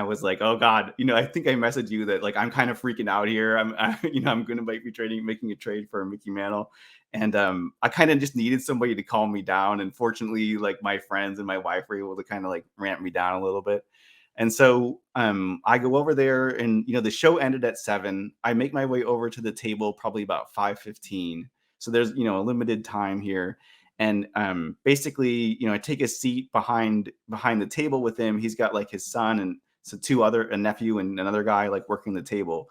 was like, oh God, I think I messaged you that like I'm kind of freaking out here. I'm going to might be making a trade for Mickey Mantle. And I kind of just needed somebody to calm me down. And fortunately, like my friends and my wife were able to kind of like ramp me down a little bit. And so I go over there, and the show ended at 7. I make my way over to the table probably about 5:15. So there's a limited time here, and basically I take a seat behind the table with him. He's got like his son and so a nephew and another guy like working the table,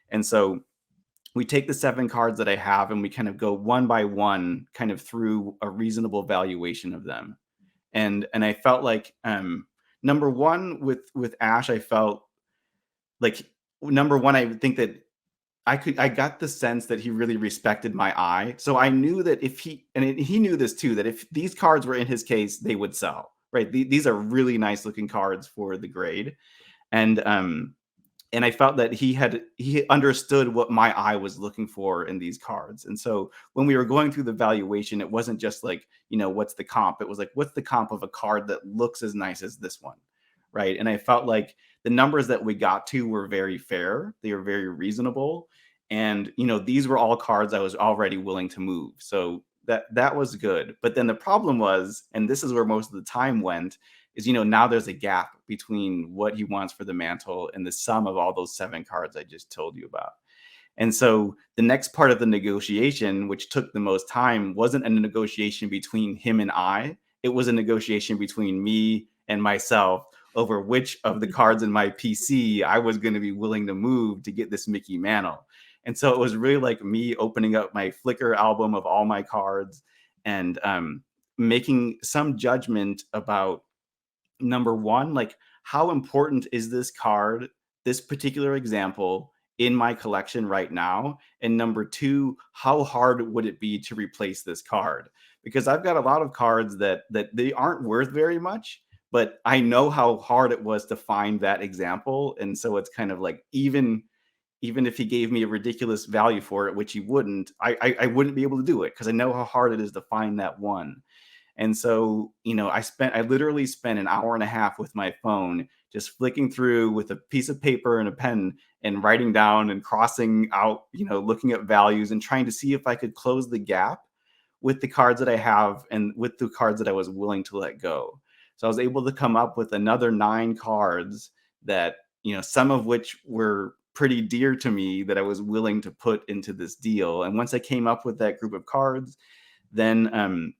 and so we take the 7 cards that I have and we kind of go one by one, kind of through a reasonable valuation of them. And I felt like number one with Ash, I felt like number one, I think that I got the sense that he really respected my eye. So I knew that if he knew this too, that if these cards were in his case, they would sell. Right. These are really nice looking cards for the grade. And I felt that he understood what my eye was looking for in these cards. And so when we were going through the valuation, it wasn't just like, what's the comp? It was like, what's the comp of a card that looks as nice as this one? Right. And I felt like the numbers that we got to were very fair. They were very reasonable. And, these were all cards I was already willing to move. So that was good. But then the problem was, and this is where most of the time went, is now there's a gap between what he wants for the Mantle and the sum of all those 7 cards I just told you about. And so the next part of the negotiation, which took the most time, wasn't a negotiation between him and I. It was a negotiation between me and myself over which of the cards in my PC I was going to be willing to move to get this Mickey Mantle. And so it was really like me opening up my Flickr album of all my cards and making some judgment about, number one, like how important is this card, this particular example, in my collection right now? And number two, how hard would it be to replace this card? Because I've got a lot of cards that they aren't worth very much, but I know how hard it was to find that example. And so it's kind of like, even if he gave me a ridiculous value for it, which he wouldn't, I wouldn't be able to do it because I know how hard it is to find that one. And so, I literally spent an hour and a half with my phone, just flicking through with a piece of paper and a pen and writing down and crossing out, looking at values and trying to see if I could close the gap with the cards that I have and with the cards that I was willing to let go. So I was able to come up with another 9 cards that, some of which were pretty dear to me that I was willing to put into this deal. And once I came up with that group of cards, then,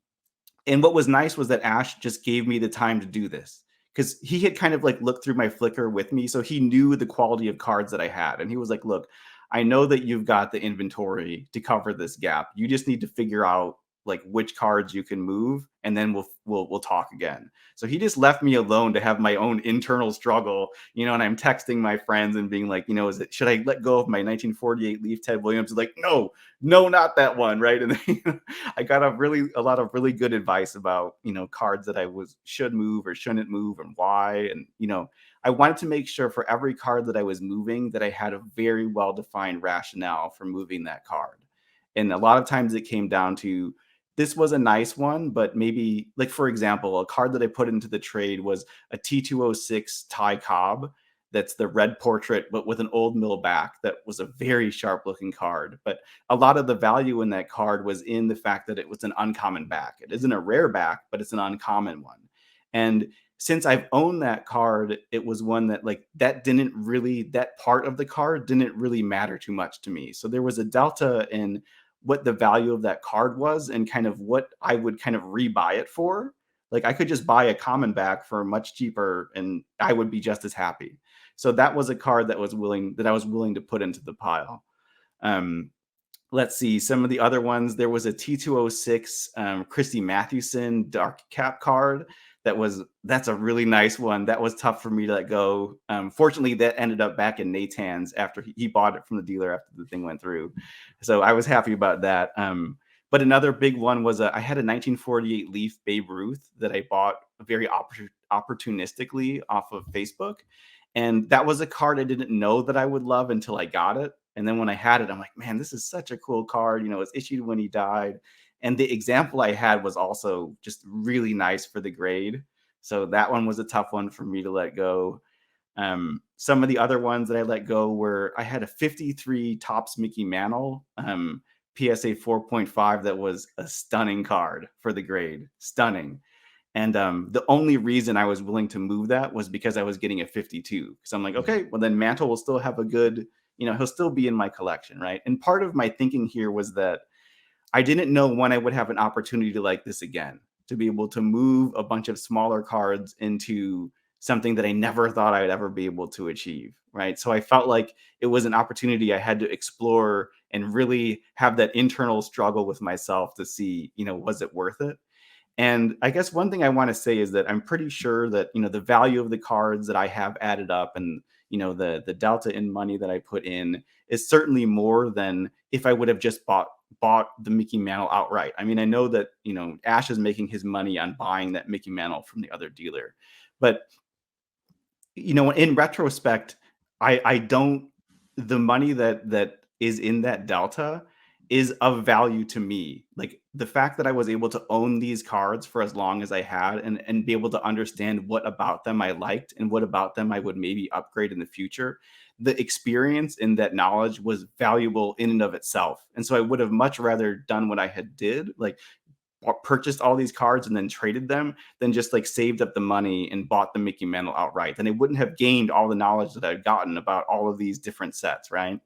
and what was nice was that Ash just gave me the time to do this because he had kind of like looked through my Flickr with me. So he knew the quality of cards that I had. And he was like, look, I know that you've got the inventory to cover this gap. You just need to figure out like which cards you can move, and then we'll talk again. So he just left me alone to have my own internal struggle, and I'm texting my friends and being like, should I let go of my 1948 Leaf Ted Williams? Like, no, not that one, right? And then, I got a lot of really good advice about, cards that I should move or shouldn't move and why. And, I wanted to make sure for every card that I was moving that I had a very well-defined rationale for moving that card. And a lot of times it came down to, this was a nice one, but maybe, like, for example, a card that I put into the trade was a T206 Ty Cobb. That's the red portrait, but with an old mill back. That was a very sharp looking card. But a lot of the value in that card was in the fact that it was an uncommon back. It isn't a rare back, but it's an uncommon one. And since I've owned that card, it was one that that part of the card didn't really matter too much to me. So there was a delta in what the value of that card was and kind of what I would kind of rebuy it for. Like I could just buy a common back for much cheaper and I would be just as happy. So that was a card that I was willing to put into the pile. Let's see some of the other ones. There was a T206 Christy Mathewson dark cap card. That's a really nice one. That was tough for me to let go. Fortunately, that ended up back in Nate's hands after he bought it from the dealer after the thing went through. So I was happy about that. But another big one was I had a 1948 Leaf Babe Ruth that I bought very opportunistically off of Facebook. And that was a card I didn't know that I would love until I got it. And then when I had it, I'm like, man, this is such a cool card. It's issued when he died. And the example I had was also just really nice for the grade. So that one was a tough one for me to let go. Some of the other ones that I let go were I had a 53 Topps Mickey Mantle, PSA 4.5 that was a stunning card for the grade, stunning. And the only reason I was willing to move that was because I was getting a 52. Because I'm like, Yeah. okay, well then Mantle will still have a good, he'll still be in my collection, right? And part of my thinking here was that I didn't know when I would have an opportunity to like this again, to be able to move a bunch of smaller cards into something that I never thought I would ever be able to achieve, right? So I felt like it was an opportunity I had to explore and really have that internal struggle with myself to see, was it worth it? And I guess one thing I want to say is that I'm pretty sure that, the value of the cards that I have added up and, the delta in money that I put in is certainly more than if I would have just bought the Mickey Mantle outright. I mean, I know that, Ash is making his money on buying that Mickey Mantle from the other dealer. But in retrospect, I don't the money that is in that delta is of value to me. Like the fact that I was able to own these cards for as long as I had and be able to understand what about them I liked and what about them I would maybe upgrade in the future. The experience and that knowledge was valuable in and of itself. And so I would have much rather done what I had did, like purchased all these cards and then traded them than just like saved up the money and bought the Mickey Mantle outright. Then I wouldn't have gained all the knowledge that I'd gotten about all of these different sets, right?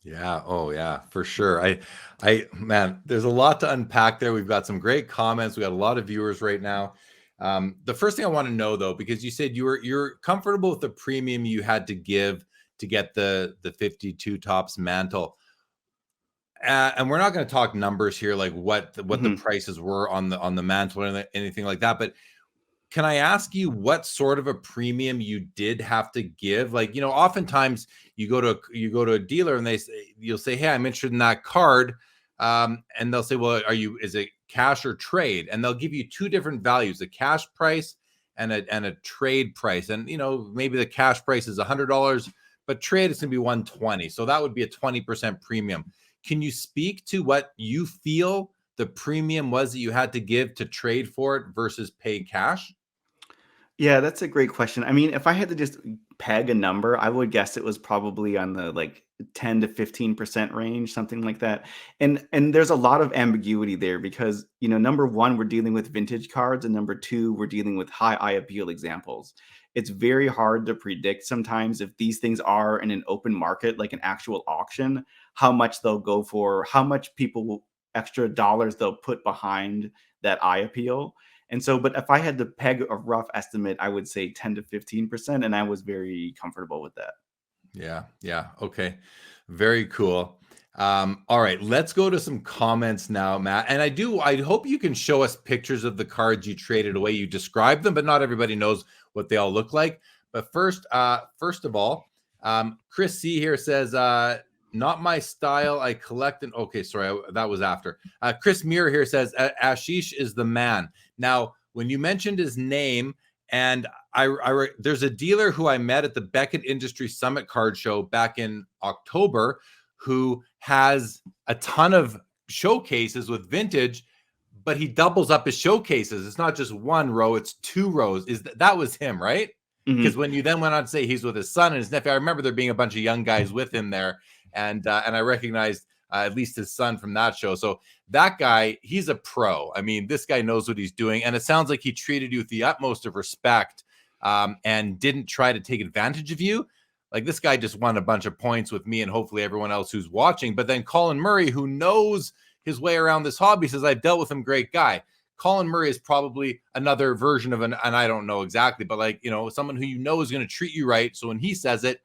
Yeah. Oh, yeah, for sure. Man, there's a lot to unpack there. We've got some great comments. We got a lot of viewers right now. The first thing I want to know, though, because you said you're comfortable with the premium you had to give to get the 52 Topps Mantle. And we're not going to talk numbers here, like what the prices were on the Mantle or anything like that. But can I ask you what sort of a premium you did have to give? Like, oftentimes you go to a dealer and you'll say, "Hey, I'm interested in that card," and they'll say, "Well, is it cash or trade?" And they'll give you two different values: a cash price and a trade price. And maybe the cash price is $100, but trade is going to be $120. So that would be a 20% premium. Can you speak to what you feel the premium was that you had to give to trade for it versus pay cash? Yeah, that's a great question. I mean, if I had to just peg a number, I would guess it was probably on the like 10 to 15% range, something like that. And there's a lot of ambiguity there because, number one, we're dealing with vintage cards, and number two, we're dealing with high eye appeal examples. It's very hard to predict sometimes if these things are in an open market, like an actual auction, how much they'll go for, how much extra dollars they'll put behind that eye appeal. And so, but if I had to peg a rough estimate, I would say 10 to 15%. And I was very comfortable with that. Yeah. Yeah. Okay. Very cool. All right, let's go to some comments now, Matt. And I hope you can show us pictures of the cards you traded away. You described them, but not everybody knows what they all look like. But first of all, Chris C here says, not my style. I collect and okay, sorry, that was after. Chris Muir here says, Ashish is the man. Now, when you mentioned his name, and there's a dealer who I met at the Beckett Industry Summit card show back in October who has a ton of showcases with vintage, but he doubles up his showcases. It's not just one row, it's two rows. That was him, right? Because when you then went on to say he's with his son and his nephew, I remember there being a bunch of young guys with him there, and I recognized at least his son from that show. So that guy, he's a pro. I mean, this guy knows what he's doing, and it sounds like he treated you with the utmost of respect and didn't try to take advantage of you. Like this guy just won a bunch of points with me and hopefully everyone else who's watching. But then Colin Murray, who knows his way around this hobby, says, I've dealt with him, great guy. Colin Murray is probably another version of and I don't know exactly, but like, someone who is going to treat you right. So when he says it,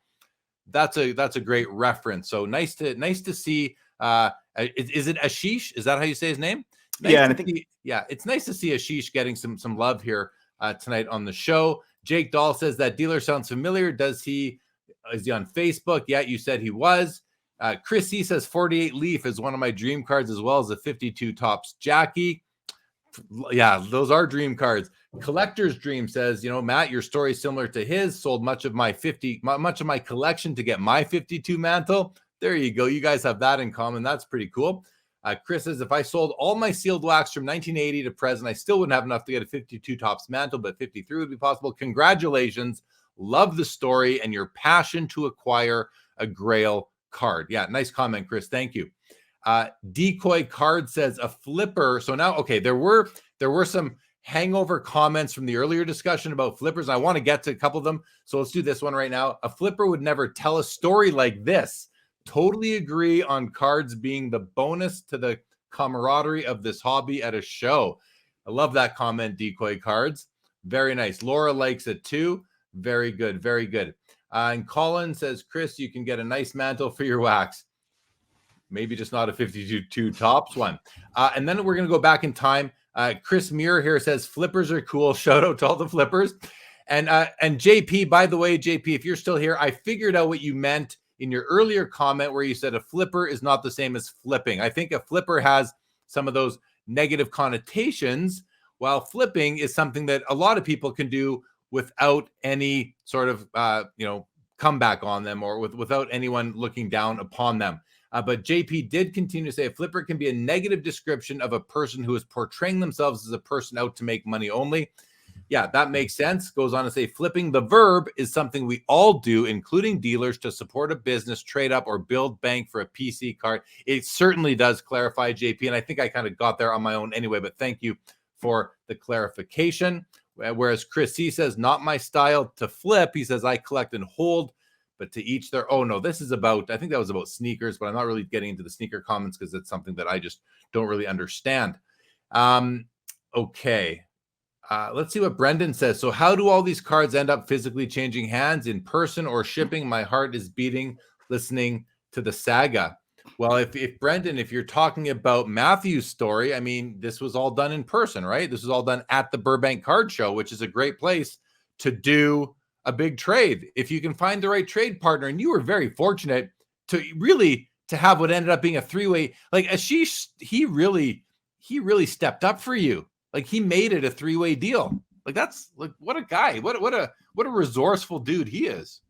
that's a great reference. So nice to see. Is it Ashish? Is that how you say his name? Nice yeah, and I think it's nice to see Ashish getting some love here tonight on the show. Jake Dahl says that dealer sounds familiar. Is he on Facebook? Yeah, you said he was. Chris C says 48 Leaf is one of my dream cards, as well as the 52 Topps Jackie. Yeah, those are dream cards. Collector's Dream says, Matt, your story is similar to his. Sold much of my collection to get my 52 Mantle. There you go. You guys have that in common. That's pretty cool. Chris says, if I sold all my sealed wax from 1980 to present, I still wouldn't have enough to get a 52 Topps Mantle, but 53 would be possible. Congratulations. Love the story and your passion to acquire a Grail card. Yeah, nice comment, Chris. Thank you. Decoy Card says a flipper. So now, okay, there were some hangover comments from the earlier discussion about flippers. I want to get to a couple of them. So let's do this one right now. A flipper would never tell a story like this. Totally agree on cards being the bonus to the camaraderie of this hobby at a show. I love that comment, Decoy Cards. Very nice. Laura likes it too. Very good. Very good. And Colin says, Chris, you can get a nice mantle for your wax. Maybe just not a 52 tops one. And then we're going to go back in time. Chris Muir here says, flippers are cool. Shout out to all the flippers. And JP, by the way, JP, if you're still here, I figured out what you meant in your earlier comment where you said a flipper is not the same as flipping. I think a flipper has some of those negative connotations, while flipping is something that a lot of people can do without any sort of, comeback on them, or without anyone looking down upon them. But JP did continue to say a flipper can be a negative description of a person who is portraying themselves as a person out to make money only. Yeah, that makes sense. Goes on to say flipping the verb is something we all do, including dealers, to support a business, trade up, or build bank for a PC card. It certainly does clarify, JP, and I think I kind of got there on my own anyway, but thank you for the clarification. Whereas Chris C says, not my style to flip. He says, I collect and hold, but to each their, oh no, this is about, I think that was about sneakers, but I'm not really getting into the sneaker comments because it's something that I just don't really understand. Okay. Let's see what Brendan says. So how do all these cards end up physically changing hands, in person or shipping? My heart is beating listening to the saga. Well, if Brendan, if you're talking about Matthew's story, I mean, this was all done in person, right? This was all done at the Burbank Card Show, which is a great place to do a big trade if you can find the right trade partner. And you were very fortunate to have what ended up being a three-way. Like Ashish, he really stepped up for you. Like he made it a three-way deal. Like that's like, what a guy, what a resourceful dude he is.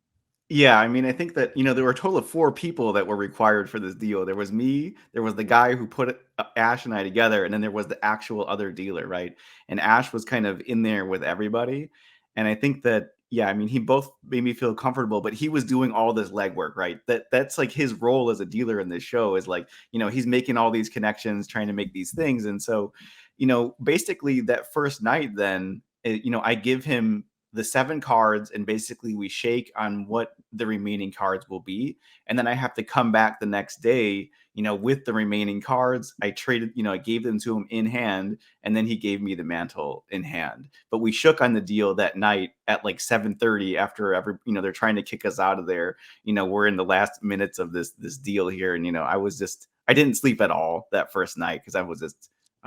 Yeah, I mean, I think that, there were a total of 4 people that were required for this deal. There was me, there was the guy who put Ash and I together, and then there was the actual other dealer, right? And Ash was kind of in there with everybody. And I think that, yeah, I mean, he both made me feel comfortable, but he was doing all this legwork, right? That's like his role as a dealer in this show is like, he's making all these connections, trying to make these things. And so, basically that first night, then, I give him the 7 cards, and basically we shake on what the remaining cards will be. And then I have to come back the next day, with the remaining cards. I traded, I gave them to him in hand, and then he gave me the mantle in hand. But we shook on the deal that night at like 7:30 after they're trying to kick us out of there. We're in the last minutes of this deal here. And, I didn't sleep at all that first night because I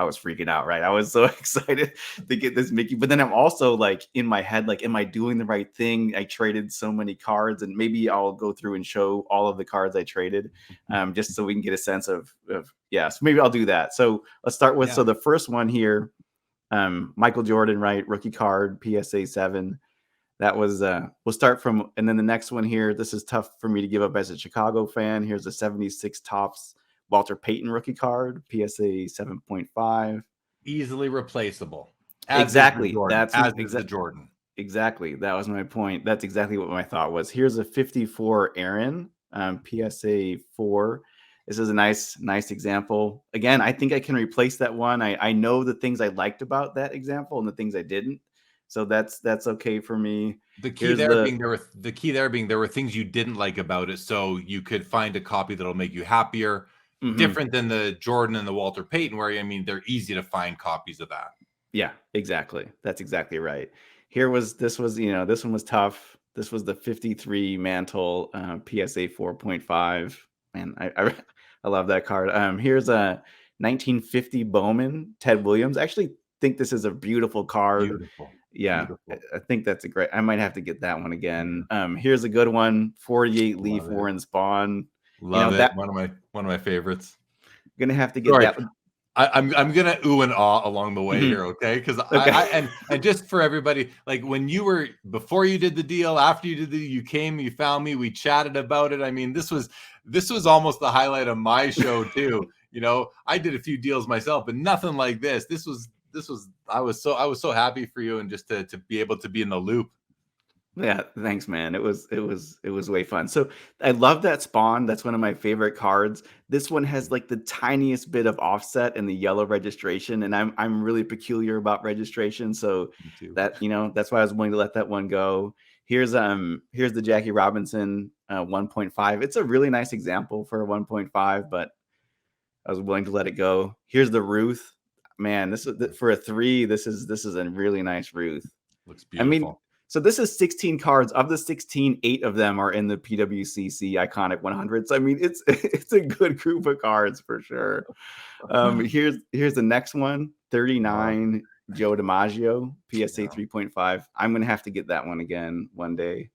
was freaking out, right? I was so excited to get this Mickey, but then I'm also like in my head, like, am I doing the right thing? I traded so many cards, and maybe I'll go through and show all of the cards I traded, just so we can get a sense of yeah. So maybe I'll do that. So let's start with, so the first one here, Michael Jordan, right? Rookie card, PSA 7. That was, we'll start from, and then the next one here, this is tough for me to give up as a Chicago fan. Here's a 76 Topps Walter Payton rookie card, PSA 7.5. Easily replaceable. Exactly. That's the Jordan. Exactly. That was my point. That's exactly what my thought was. Here's a 54 Aaron, PSA 4. This is a nice example. Again, I think I can replace that one. I know the things I liked about that example and the things I didn't. So that's okay for me. The key there being there were things you didn't like about it, so you could find a copy that'll make you happier. Mm-hmm. Different than the Jordan and the Walter Payton, where, I mean, they're easy to find copies of that. Yeah, exactly. That's exactly right. This one was tough. This was the 53 Mantle, PSA 4.5. Man, I love that card. Here's a 1950 Bowman, Ted Williams. I actually think this is a beautiful card. Beautiful. Yeah, beautiful. I think that's I might have to get that one again. Here's a good one, 48 Leaf Warren Spawn. Love it. One of my favorites. Gonna have to get that. I'm gonna ooh and ah along the way here, okay? Because and just for everybody, like before you did the deal, after you did you came, you found me, we chatted about it. I mean, this was almost the highlight of my show too. I did a few deals myself, but nothing like this. I was so happy for you, and just to be able to be in the loop. Yeah, thanks, man. It was way fun. So I love that Spawn. That's one of my favorite cards. This one has like the tiniest bit of offset in the yellow registration, and I'm really peculiar about registration. So Me too. that that's why I was willing to let that one go. Here's the Jackie Robinson 1.5. It's a really nice example for a 1.5, but I was willing to let it go. Here's the Ruth. Man, this is for a 3. This is a really nice Ruth. Looks I mean, beautiful. so this is 16 cards. Of the 16, 8 of them are in the PWCC Iconic 100. So I mean, it's it's a good group of cards for sure. Here's the next one, Wow. 39 Joe DiMaggio, PSA Yeah. 3.5. I'm gonna have to get that one again one day.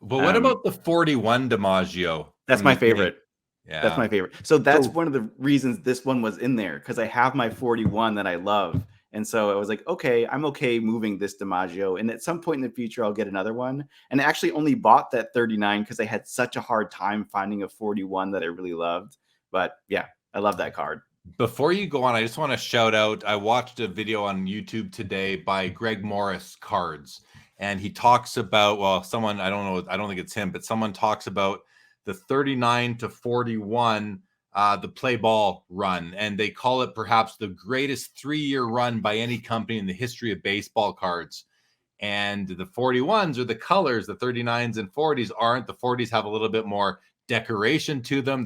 But what Um, about the 41 DiMaggio that's from my the same? favorite. That's Yeah. my favorite. So that's So one of the reasons this one was in there because I have my 41 that I love. And so I was like, okay, I'm okay moving this DiMaggio. And at some point in the future, I'll get another one. And I actually only bought that 39 because I had such a hard time finding a 41 that I really loved. But yeah, I love that card. before you go on, I just want to shout out. I watched a video on YouTube today by Greg Morris Cards, and he talks about, well, someone, I don't know, I don't think it's him, but someone talks about the 39 to 41, the play ball run, and they call it perhaps the greatest 3-year run by any company in the history of baseball cards. And the 41s are the colors, the 39s and 40s aren't. The 40s have a little bit more decoration to them.